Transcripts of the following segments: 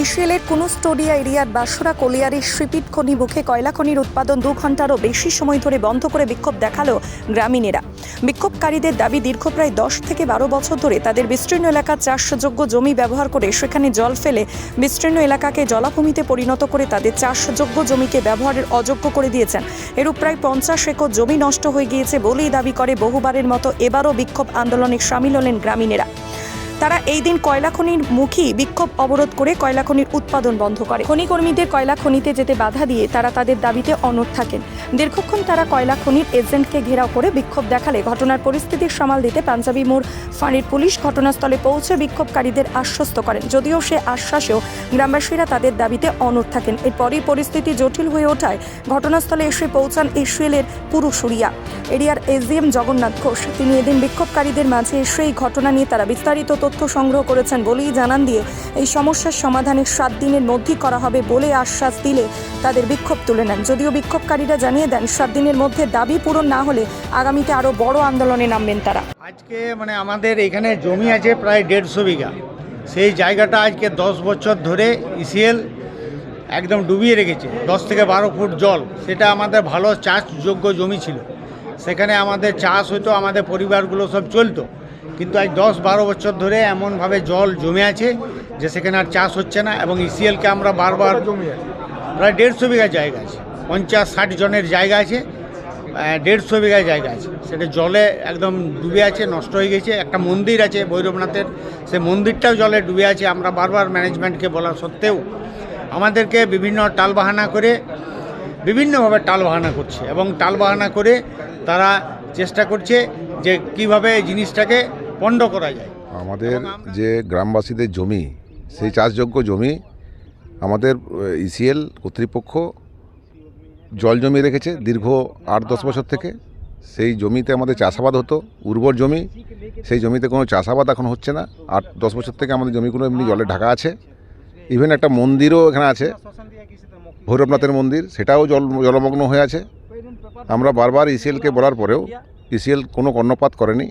ইসরায়েলের কুনুস্টোডিয়া এরিয়ার বাসরা কলিয়ারি শ্রীপিট খনি মুখে কয়লা খনির উৎপাদন 2 ঘন্টারও বেশি সময় ধরে বন্ধ করে বিক্ষোভ দেখালো গ্রামীণেরা। বিক্ষোভকারীদের দাবি দীর্ঘ প্রায় 10 থেকে 12 বছর ধরে তাদের বিস্তীর্ণ এলাকার চাষযোগ্য জমি ব্যবহার করে সেখানে জল ফেলে বিস্তীর্ণ এলাকাকে জলাভূমিতে পরিণত করে তাদের চাষযোগ্য জমিকে ব্যবহারের অযোগ্য করে দিয়েছেন। এরূপ প্রায় 50 একর জমি নষ্ট হয়ে গিয়েছে বলেই দাবি করে বহুবারের মতো এবারও বিক্ষোভ আন্দোলনে সামিল হলেন গ্রামীণেরা। তারা এই দিন কয়লা খনির মুখী বিক্ষোভ অবরোধ করে কয়লা খনির উৎপাদন বন্ধ করে। খনি কর্মীদের কয়লা খনিতে যেতে বাধা দিয়ে তারা তাদের দাবিতে অনড় থাকেন। দীর্ঘক্ষণ তারা কয়লা খনির এজেন্টকে ঘেরাও করে বিক্ষোভ দেখালে ঘটনার পরিস্থিতির সামাল দিতে পাঞ্জাবি মোড় ফাঁড়ির পুলিশ ঘটনাস্থলে পৌঁছে বিক্ষোভকারীদের আশ্বস্ত করেন। যদিও সে আশ্বাসেও গ্রামবাসীরা তাদের দাবিতে অনড় থাকেন। এরপরই পরিস্থিতি জটিল হয়ে ওঠায় ঘটনাস্থলে এসে পৌঁছান ইসরায়েলের পুরুষুরিয়া এরিয়ার এসডিএম জগন্নাথ ঘোষ। তিনি এদিন বিক্ষোভকারীদের মাঝে এসে এই ঘটনা নিয়ে তারা বিস্তারিত তথ্য সংগ্রহ করেছেন বলেই জানান দিয়ে এই সমস্যার সমাধানের 7 দিনের মধ্যেই করা হবে বলে আশ্বাস দিলে তাদের বিক্ষোভ তুলে নেন। যদিও বিক্ষোভকারীরা জানিয়ে দেন 7 দিনের মধ্যে দাবি পূরণ না হলে আগামীতে আরও বড় আন্দোলনে নামবেন তারা। আজকে আমাদের এখানে জমি আছে প্রায় 150 বিঘা। সেই জায়গাটা আজকে 10 বছর ধরে ইসিএল একদম ডুবিয়ে রেখেছে। 10 থেকে 12 ফুট জল, সেটা আমাদের ভালো চাষযোগ্য জমি ছিল। সেখানে আমাদের চাষ হতো, আমাদের পরিবারগুলো সব চলতো। কিন্তু আজ 10-12 বছর ধরে এমনভাবে জল জমে আছে যে সেখানে আর চাষ হচ্ছে না। এবং ইসিএলকে আমরা বারবার প্রায় 150 বিঘা জায়গা আছে, 50-60 জনের জায়গা আছে, 150 বিঘা জায়গা আছে, সেটা জলে একদম ডুবে আছে, নষ্ট হয়ে গেছে। একটা মন্দির আছে ভৈরবনাথের, সে মন্দিরটাও জলে ডুবে আছে। আমরা বারবার ম্যানেজমেন্টকে বলা সত্ত্বেও আমাদেরকে বিভিন্ন টালবাহানা করে বিভিন্নভাবে টালবাহানা করছে এবং টালবাহানা করে তারা চেষ্টা করছে যে কিভাবে জিনিসটাকে পণ্ড করা যায়। আমাদের যে গ্রামবাসীদের জমি, সেই চাষযোগ্য জমি আমাদের ইসিএল কর্তৃপক্ষ জল জমি রেখেছে দীর্ঘ 8-10 বছর থেকে। সেই জমিতে আমাদের চাষাবাদ হতো, উর্বর জমি। সেই জমিতে কোনো চাষাবাদ এখন হচ্ছে না। 8-10 বছর থেকে আমাদের জমিগুলো এমনি জলে ঢাকা আছে। ইভেন একটা মন্দিরও এখানে আছে, ভৈরবনাথের মন্দির, সেটাও জলমগ্ন হয়ে আছে। আমরা বারবার ইসিএলকে বলার পরেও ইসিএল কোনো কর্ণপাত করেনি।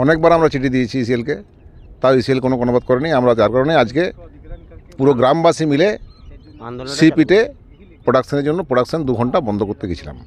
অনেকবার আমরা চিঠি দিয়েছি ইসিএলকে, তাও ইসিএল কোনো কর্ণপাত করেনি। আমরা যার কারণে আজকে পুরো গ্রামবাসী মিলে সিপিটে প্রোডাকশনের জন্য 2 ঘন্টা বন্ধ করতে গেছিলাম।